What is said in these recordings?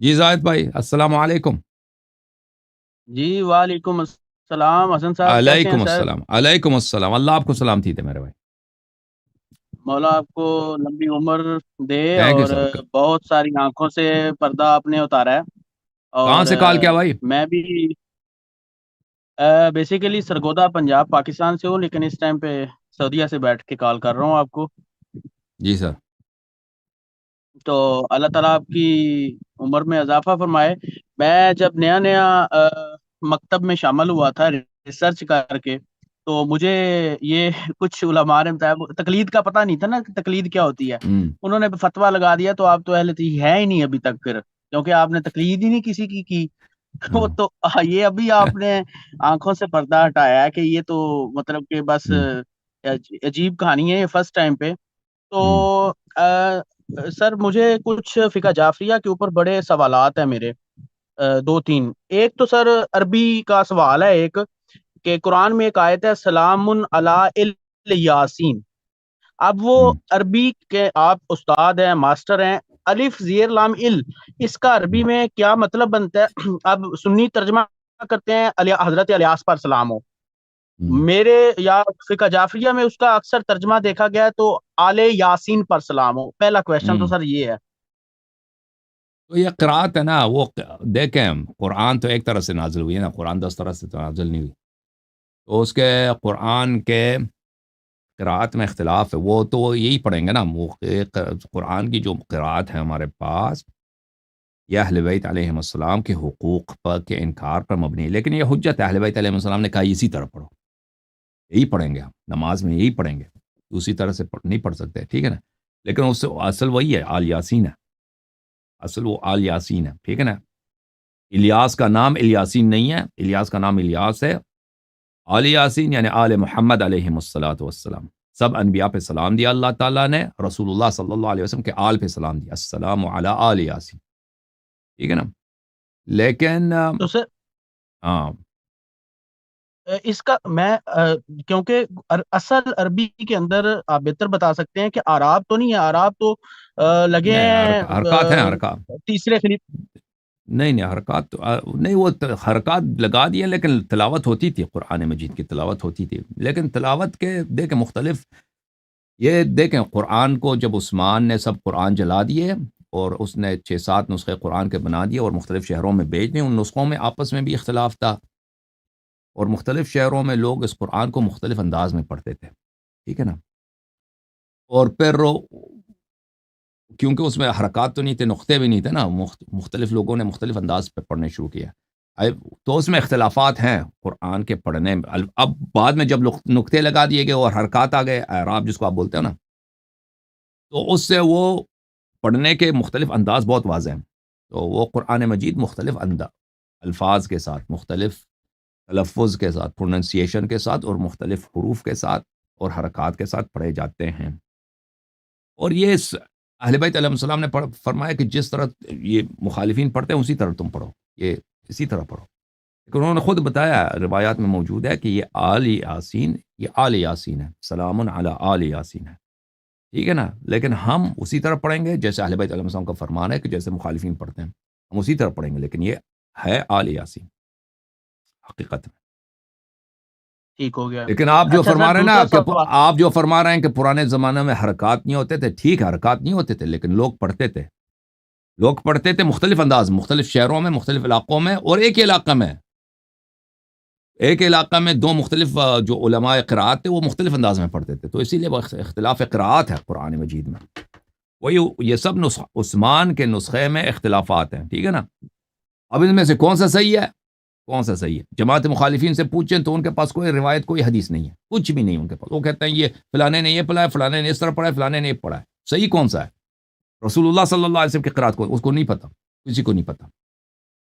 جی زاہد بھائی السلام علیکم۔ جی وعلیکم السلام حسن صاحب، کیسے ہیں علیکم سر؟ السلام، علیکم السلام، اللہ آپ کو سلام تھی تھے میرے بھائی۔ مولا آپ کو لمبی عمر دے تھینک یو اور سر۔ بہت ساری آنکھوں سے پردہ آپ نے اتارا ہے۔ کہاں اور سے کال کیا بھائی؟ میں بھی بیسیکلی سرگودا پنجاب پاکستان سے ہوں، لیکن اس ٹائم پہ سعودیہ سے بیٹھ کے کال کر رہا ہوں آپ کو۔ جی سر۔ تو اللہ تعالیٰ آپ کی عمر میں اضافہ فرمائے۔ میں جب نیا نیا مکتب میں شامل ہوا تھا ریسرچ کر کے، تو مجھے یہ کچھ علماء نے بتایا، تقلید کا پتہ نہیں تھا نا کہ تقلید کیا ہوتی ہے۔ ہوں انہوں نے فتویٰ لگا دیا تو آپ تو اہل تھی ہے ہی نہیں ابھی تک، پھر کیونکہ آپ نے تقلید ہی نہیں کسی کی وہ ہوں تو یہ ابھی آپ نے آنکھوں سے پردہ ہٹایا ہے کہ یہ تو مطلب کہ بس ہوں عجیب کہانی ہے یہ فرسٹ ٹائم پہ۔ تو ہوں سر مجھے کچھ فقہ جعفریہ کے اوپر بڑے سوالات ہیں میرے، دو تین۔ ایک تو سر عربی کا سوال ہے ایک، کہ قرآن میں ایک آیت ہے سلام علی الیاسین۔ اب وہ ہوں عربی کے آپ استاد ہیں، ماسٹر ہیں، الف زیر لام ال، اس کا عربی میں کیا مطلب بنتا ہے؟ اب سنی ترجمہ کرتے ہیں حضرت الیاس پر سلام ہو، ہوں میرے یا فقہ جعفریہ میں اس کا اکثر ترجمہ دیکھا گیا ہے تو آل یاسین پر سلام ہو۔ پہلا کویشچن تو ہوں سر یہ ہے۔ تو یہ قرآت ہے نا، وہ دیکھیں قرآن تو ایک طرح سے نازل ہوئی ہے نا، قرآن 10 طرح سے تو نازل نہیں ہوئی۔ تو اس کے قرآن کے قرآت میں اختلاف ہے، وہ تو یہی پڑھیں گے نا، وہ قرآن کی جو قرآت ہے ہمارے پاس، یہ اہل بیت علیہم السلام کے حقوق پر کے انکار پر مبنی ہے، لیکن یہ حجت ہے، اہل بیت علیہم السلام نے کہا اسی طرح پڑھو، یہی پڑھیں گے ہم نماز میں، یہی پڑھیں گے، دوسری طرح سے نہیں پڑھ سکتے، ٹھیک ہے نا؟ لیکن اس سے اصل وہی ہے، آل یاسین ہے، اصل وہ آل یاسین ہے، ٹھیک ہے نا؟ الیاس کا نام الیاسین نہیں ہے، الیاس کا نام الیاس ہے۔ آل یاسین یعنی آل محمد علیہم الصلاۃ والسلام، سب انبیاء پہ سلام دیا اللہ تعالیٰ نے، رسول اللہ صلی اللہ علیہ وسلم کے آل پہ سلام دیا، السلام علی آل یاسین، ٹھیک ہے نا؟ لیکن تو سر ہاں اس کا میں کیونکہ اصل عربی کے اندر آپ بہتر بتا سکتے ہیں کہ آراب تو نہیں ہے، آراب تو لگے نہیں، ہیں حرکات ہیں، حرکات تیسرے خلیف۔ نہیں نہیں، حرکات تو نہیں، وہ حرکات لگا دیا، لیکن تلاوت ہوتی تھی، قرآن مجید کی تلاوت ہوتی تھی، لیکن تلاوت کے دیکھیں مختلف، یہ دیکھیں قرآن کو جب عثمان نے سب قرآن جلا دیے اور اس نے 6-7 نسخے قرآن کے بنا دیے اور مختلف شہروں میں بیچ دیے، ان نسخوں میں آپس میں بھی اختلاف تھا اور مختلف شہروں میں لوگ اس قرآن کو مختلف انداز میں پڑھتے تھے، ٹھیک ہے نا؟ اور پھر کیونکہ اس میں حرکات تو نہیں تھے، نقطے بھی نہیں تھے نا، مختلف لوگوں نے مختلف انداز پہ پڑھنے شروع کیا، تو اس میں اختلافات ہیں قرآن کے پڑھنے میں۔ اب بعد میں جب نقطے لگا دیے گئے اور حرکات آ گئے، اعراب جس کو آپ بولتے ہو نا، تو اس سے وہ پڑھنے کے مختلف انداز بہت واضح ہیں، تو وہ قرآن مجید مختلف الفاظ کے ساتھ، مختلف تلفظ کے ساتھ، پروننسیشن کے ساتھ اور مختلف حروف کے ساتھ اور حرکات کے ساتھ پڑھے جاتے ہیں، اور یہ اہل بیت علیہ السلام نے فرمایا کہ جس طرح یہ مخالفین پڑھتے ہیں اسی طرح تم پڑھو، یہ اسی طرح پڑھو، لیکن انہوں نے خود بتایا، روایات میں موجود ہے کہ یہ آل یاسین، یہ آل یاسین ہے، سلام علی آل یاسین ہے، ٹھیک ہے نا؟ لیکن ہم اسی طرح پڑھیں گے جیسے اہل بیت علیہ السلام کا فرمان ہے، کہ جیسے مخالفین پڑھتے ہیں ہم اسی طرح پڑھیں گے، لیکن یہ ہے آل یاسین حقیقت میں۔ ٹھیک ہو گیا۔ لیکن آپ جو اچھا سر فرما رہے ہیں نا دوسرا کہ سوال۔ آپ جو فرما رہے ہیں کہ پرانے زمانے میں حرکات نہیں ہوتے تھے، ٹھیک ہے حرکات نہیں ہوتے تھے، لیکن لوگ پڑھتے تھے، لوگ پڑھتے تھے مختلف انداز، مختلف شہروں میں، مختلف علاقوں میں، اور ایک ہی علاقہ میں، ایک علاقہ میں دو مختلف جو علماء قرآت تھے وہ مختلف انداز میں پڑھتے تھے، تو اسی لیے وہ اختلاف قرآت ہے قرآن مجید میں، وہی یہ سب عثمان کے نسخے میں اختلافات ہیں، ٹھیک ہے نا؟ اب ان میں سے کون سا صحیح ہے، کون سا صحیح ہے؟ جماعت مخالفین سے پوچھیں تو ان کے پاس کوئی روایت، کوئی حدیث نہیں ہے، کچھ بھی نہیں ان کے پاس، وہ کہتے ہیں یہ فلانے نے یہ پڑھا ہے، فلانے نے اس طرح پڑھا ہے، فلانے نے یہ پڑھا ہے، صحیح کون سا ہے؟ رسول اللہ صلی اللہ علیہ وسلم کی قرآت کو اس کو نہیں پتہ، کسی کو نہیں پتہ،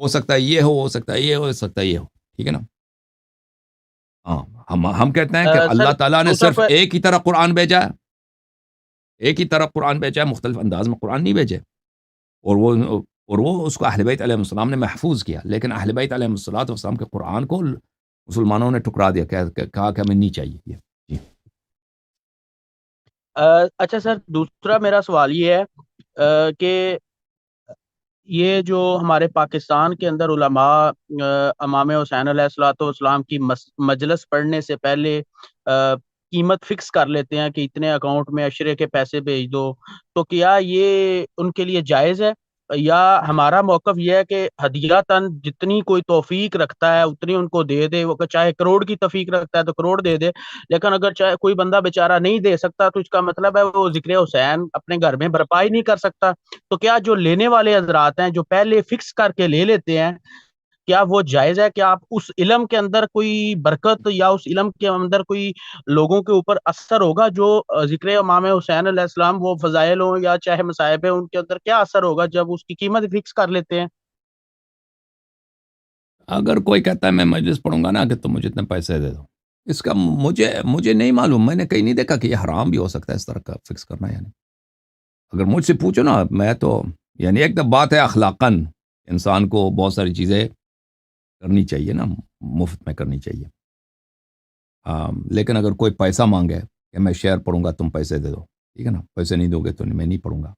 ہو سکتا ہے یہ ہو سکتا ہے یہ ہو سکتا ہے یہ ہو، ٹھیک ہے نا؟ ہاں، ہم کہتے ہیں کہ سر اللہ تعالیٰ نے دوسرا صرف ایک ہی طرح قرآن بھیجا ہے، ایک ہی طرح قرآن بھیجا ہے، مختلف انداز میں قرآن نہیں بھیجے، اور وہ اس کو اہل بیت علیہ السلام نے محفوظ کیا، لیکن اہل بیت علیہ السلام کے قرآن کو مسلمانوں نے ٹکرا دیا، کہا کہ ہمیں نہیں چاہیے یہ، جی اچھا سر دوسرا میرا سوال یہ ہے کہ یہ جو ہمارے پاکستان کے اندر علماء امام حسین علیہ الصلوۃ والسلام کی مجلس پڑھنے سے پہلے قیمت فکس کر لیتے ہیں کہ اتنے اکاؤنٹ میں عشرے کے پیسے بھیج دو، تو کیا یہ ان کے لیے جائز ہے؟ یا ہمارا موقف یہ ہے کہ ہدیہ جتنی کوئی توفیق رکھتا ہے اتنی ان کو دے دے، وہ چاہے کروڑ کی توفیق رکھتا ہے تو کروڑ دے دے، لیکن اگر چاہے کوئی بندہ بیچارہ نہیں دے سکتا تو اس کا مطلب ہے وہ ذکر حسین اپنے گھر میں برپا ہی نہیں کر سکتا۔ تو کیا جو لینے والے حضرات ہیں جو پہلے فکس کر کے لے لیتے ہیں، کیا وہ جائز ہے کہ آپ اس علم کے اندر کوئی برکت یا اس علم کے اندر کوئی لوگوں کے اوپر اثر ہوگا جو ذکر امام حسین علیہ السلام وہ فضائل ہوں یا چاہے مصائب ہیں، ان کے اندر کیا اثر ہوگا جب اس کی قیمت فکس کر لیتے ہیں؟ اگر کوئی کہتا ہے میں مجلس پڑھوں گا نا کہ تم مجھے اتنے پیسے دے دو، اس کا مجھے نہیں معلوم، میں نے کہیں نہیں دیکھا کہ یہ حرام بھی ہو سکتا ہے اس طرح کا فکس کرنا، یعنی اگر مجھ سے پوچھو نا میں تو، یعنی ایک تو بات ہے اخلاقاً انسان کو بہت ساری چیزیں کرنی چاہیے نا، مفت میں کرنی چاہیے، لیکن اگر کوئی پیسہ مانگے کہ میں شعر پڑھوں گا تم پیسے دے دو، ٹھیک ہے نا، پیسے نہیں دو گے تو میں نہیں پڑھوں گا،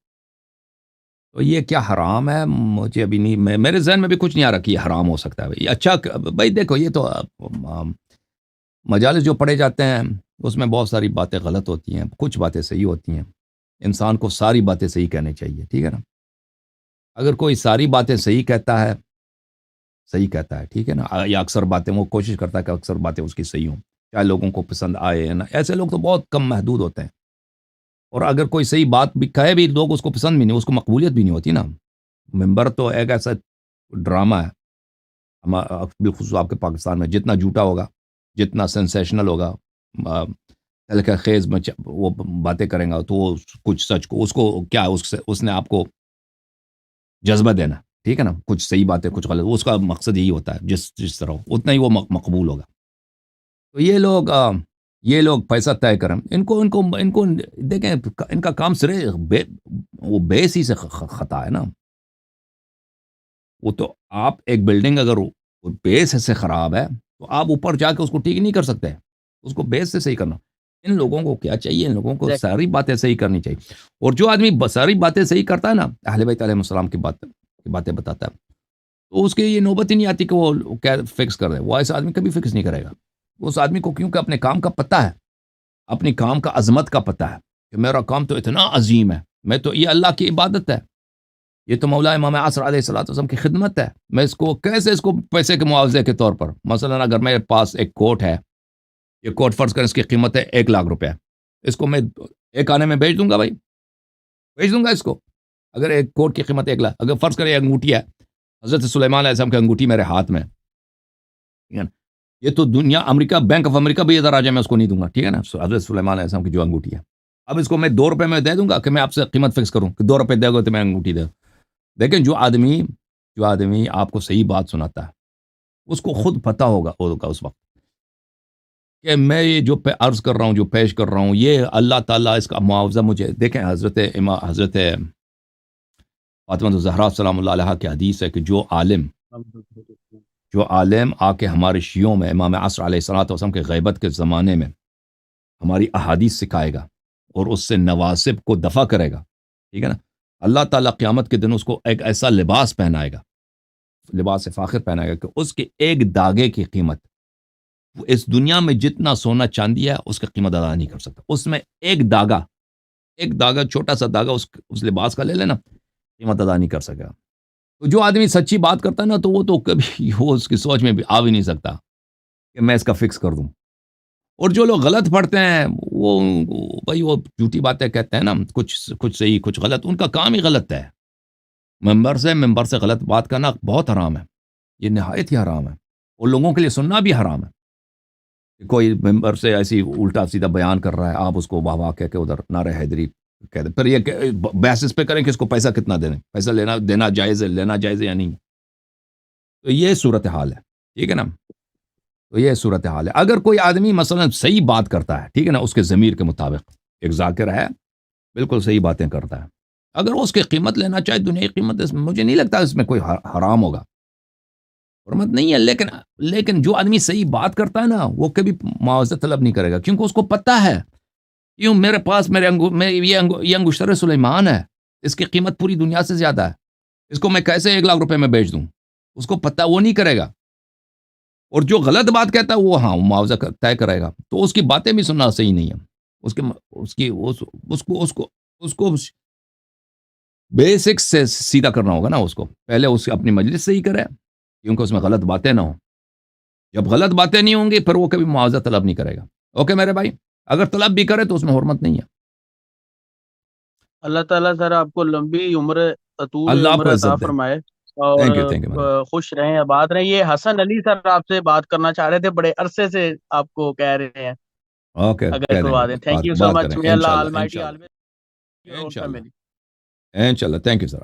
تو یہ کیا حرام ہے؟ مجھے ابھی نہیں، میرے ذہن میں بھی کچھ نہیں آ رہا کہ یہ حرام ہو سکتا ہے بھائی۔ اچھا بھائی دیکھو، یہ تو مجالس جو پڑھے جاتے ہیں اس میں بہت ساری باتیں غلط ہوتی ہیں، کچھ باتیں صحیح ہوتی ہیں، انسان کو ساری باتیں صحیح کہنی چاہیے، ٹھیک ہے نا، اگر کوئی ساری باتیں صحیح کہتا ہے ٹھیک ہے نا، یا اکثر باتیں وہ کوشش کرتا ہے کہ اکثر باتیں اس کی صحیح ہوں، چاہے لوگوں کو پسند آئے نا، ایسے لوگ تو بہت کم محدود ہوتے ہیں، اور اگر کوئی صحیح بات بھی کہے بھی لوگ اس کو پسند بھی نہیں، اس کو مقبولیت بھی نہیں ہوتی نا۔ ممبر تو ایک ایسا ڈرامہ ہے، بالخصوص آپ کے پاکستان میں جتنا جھوٹا ہوگا، جتنا سینسیشنل ہوگا، تلخ خیز میں وہ باتیں کریں گا تو وہ کچھ سچ کو اس کو کیا اس نے آپ کو جذبہ دینا، ٹھیک ہے نا، کچھ صحیح باتیں کچھ غلط، اس کا مقصد یہی ہوتا ہے، جس طرح ہو اتنا ہی وہ مقبول ہوگا۔ تو یہ لوگ پیسہ طے کریں، ان کو دیکھیں، ان کا کام سرے وہ بیس ہی سے خطا ہے نا، وہ تو آپ ایک بلڈنگ اگر وہ بیس سے خراب ہے تو آپ اوپر جا کے اس کو ٹھیک نہیں کر سکتے، اس کو بیس سے صحیح کرنا۔ ان لوگوں کو کیا چاہیے؟ ان لوگوں کو ساری باتیں صحیح کرنی چاہیے، اور جو آدمی ساری باتیں صحیح کرتا ہے نا، اہل بیت علیہ السلام کی باتیں بتاتا ہے، تو اس کے یہ نوبت ہی نہیں آتی کہ وہ کیا فکس کر دے، وہ ایسا آدمی کبھی فکس نہیں کرے گا، اس آدمی کو کیونکہ اپنے کام کا پتہ ہے، اپنی کام کا عظمت کا پتہ ہے کہ میرا کام تو اتنا عظیم ہے، میں تو یہ اللہ کی عبادت ہے، یہ تو مولا امام عصر علیہ الصلوۃ والسلام کی خدمت ہے، میں اس کو کیسے اس کو پیسے کے معاوضے کے طور پر، مثلا اگر میرے پاس ایک کوٹ ہے، یہ کوٹ فرض کریں اس کی قیمت ہے 1,00,000 روپے، اس کو میں ایک آنے میں بیچ دوں گا بھائی، بیچ دوں گا اس کو، اگر ایک کوٹ کی قیمت 1,00,000، اگر فرض کریں انگوٹھی ہے، حضرت سلیمان علیہ السلام کی انگوٹھی میرے ہاتھ میں، ٹھیک ہے نا، یہ تو دنیا امریکہ، بینک آف امریکہ بھی ادھر آ جائے میں اس کو نہیں دوں گا، ٹھیک ہے نا، حضرت سلیمان علیہ السلام کی جو انگوٹھی ہے، اب اس کو میں 2 روپے میں دے دوں گا کہ میں آپ سے قیمت فکس کروں کہ 2 روپے دے گا تو میں انگوٹھی دے دوں۔ لیکن جو آدمی آپ کو صحیح بات سناتا ہے، اس کو خود پتہ ہوگا اس وقت کہ میں یہ جو عرض کر رہا ہوں، جو پیش کر رہا ہوں، یہ اللہ تعالیٰ اس کا معاوضہ مجھے، دیکھیں حضرت فاطمہ الزہرا سلام اللہ علیہا کی حدیث ہے کہ جو عالم آ کے ہمارے شیعوں میں امام عصر علیہ الصلوۃ والسلام کے غیبت کے زمانے میں ہماری احادیث سکھائے گا اور اس سے نواسب کو دفع کرے گا، ٹھیک ہے نا، اللہ تعالیٰ قیامت کے دن اس کو ایک ایسا لباس پہنائے گا، لباس فاخر پہنائے گا کہ اس کے ایک داغے کی قیمت وہ اس دنیا میں جتنا سونا چاندی ہے اس کی قیمت ادا نہیں کر سکتا، اس میں ایک داغا چھوٹا سا داغا اس لباس کا لے لینا، قیمت ادا نہیں کر سکا۔ تو جو آدمی سچی بات کرتا ہے نا، تو وہ تو کبھی وہ اس کی سوچ میں بھی آ بھی نہیں سکتا کہ میں اس کا فکس کر دوں، اور جو لوگ غلط پڑھتے ہیں وہ بھائی وہ جھوٹی باتیں کہتے ہیں نا، کچھ صحیح کچھ غلط، ان کا کام ہی غلط ہے، ممبر سے غلط بات کرنا بہت حرام ہے، یہ نہایت ہی حرام ہے، اور لوگوں کے لیے سننا بھی حرام ہے کہ کوئی ممبر سے ایسی الٹا سیدھا بیان کر رہا ہے، آپ اس کو واہ واہ کہہ کے ادھر نعرہ حیدری کہہ دیں، پھر یہ بحث اس پہ کریں کہ اس کو پیسہ کتنا دیں، پیسہ دینا جائز ہے، لینا جائز ہے یا نہیں، تو یہ صورتحال ہے، ٹھیک ہے نا، تو یہ صورتحال ہے۔ اگر کوئی آدمی مثلا صحیح بات کرتا ہے، ٹھیک ہے نا، اس کے ضمیر کے مطابق، ایک ذاکر ہے بالکل صحیح باتیں کرتا ہے، اگر وہ اس کی قیمت لینا چاہے دنیا کی قیمت، مجھے نہیں لگتا اس میں کوئی حرام ہوگا، حرمت نہیں ہے، لیکن جو آدمی صحیح بات کرتا ہے نا، وہ کبھی معاوضہ طلب نہیں کرے گا، کیونکہ اس کو پتہ ہے کیوں میرے پاس یہ انگشتر سلیمان ہے، اس کی قیمت پوری دنیا سے زیادہ ہے، اس کو میں کیسے 1 لاکھ روپے میں بیچ دوں؟ اس کو پتہ وہ نہیں کرے گا، اور جو غلط بات کہتا ہے وہ ہاں معاوضہ طے کرے گا، تو اس کی باتیں بھی سننا صحیح نہیں ہے، اس کو بیسک سے سیدھا کرنا ہوگا نا، اس کو پہلے اس اپنی مجلس صحیح کرے، کیونکہ اس میں غلط باتیں نہ ہوں، جب غلط باتیں نہیں ہوں گی پھر وہ کبھی معاوضہ طلب نہیں کرے گا۔ اوکے میرے بھائی، اگر طلب بھی کرے تو اس میں حرمت نہیں ہے۔ اللہ تعالیٰ سر آپ کو لمبی عمر، طول اللہ آپ عمر کو عطا عزت دے۔ فرمائے، اور تھینک یو خوش رہیں، آباد رہیں۔ یہ حسن علی سر آپ سے بات کرنا چاہ رہے تھے، بڑے عرصے سے آپ کو کہہ رہے ہیں، اوکے، اگر کہہ دیں کروا گے، دیں۔ تھینک یو سو بات مچ، کریں may Allah انشاءاللہ Almighty انشاءاللہ always your انشاءاللہ family۔ انشاءاللہ۔ Thank you sir.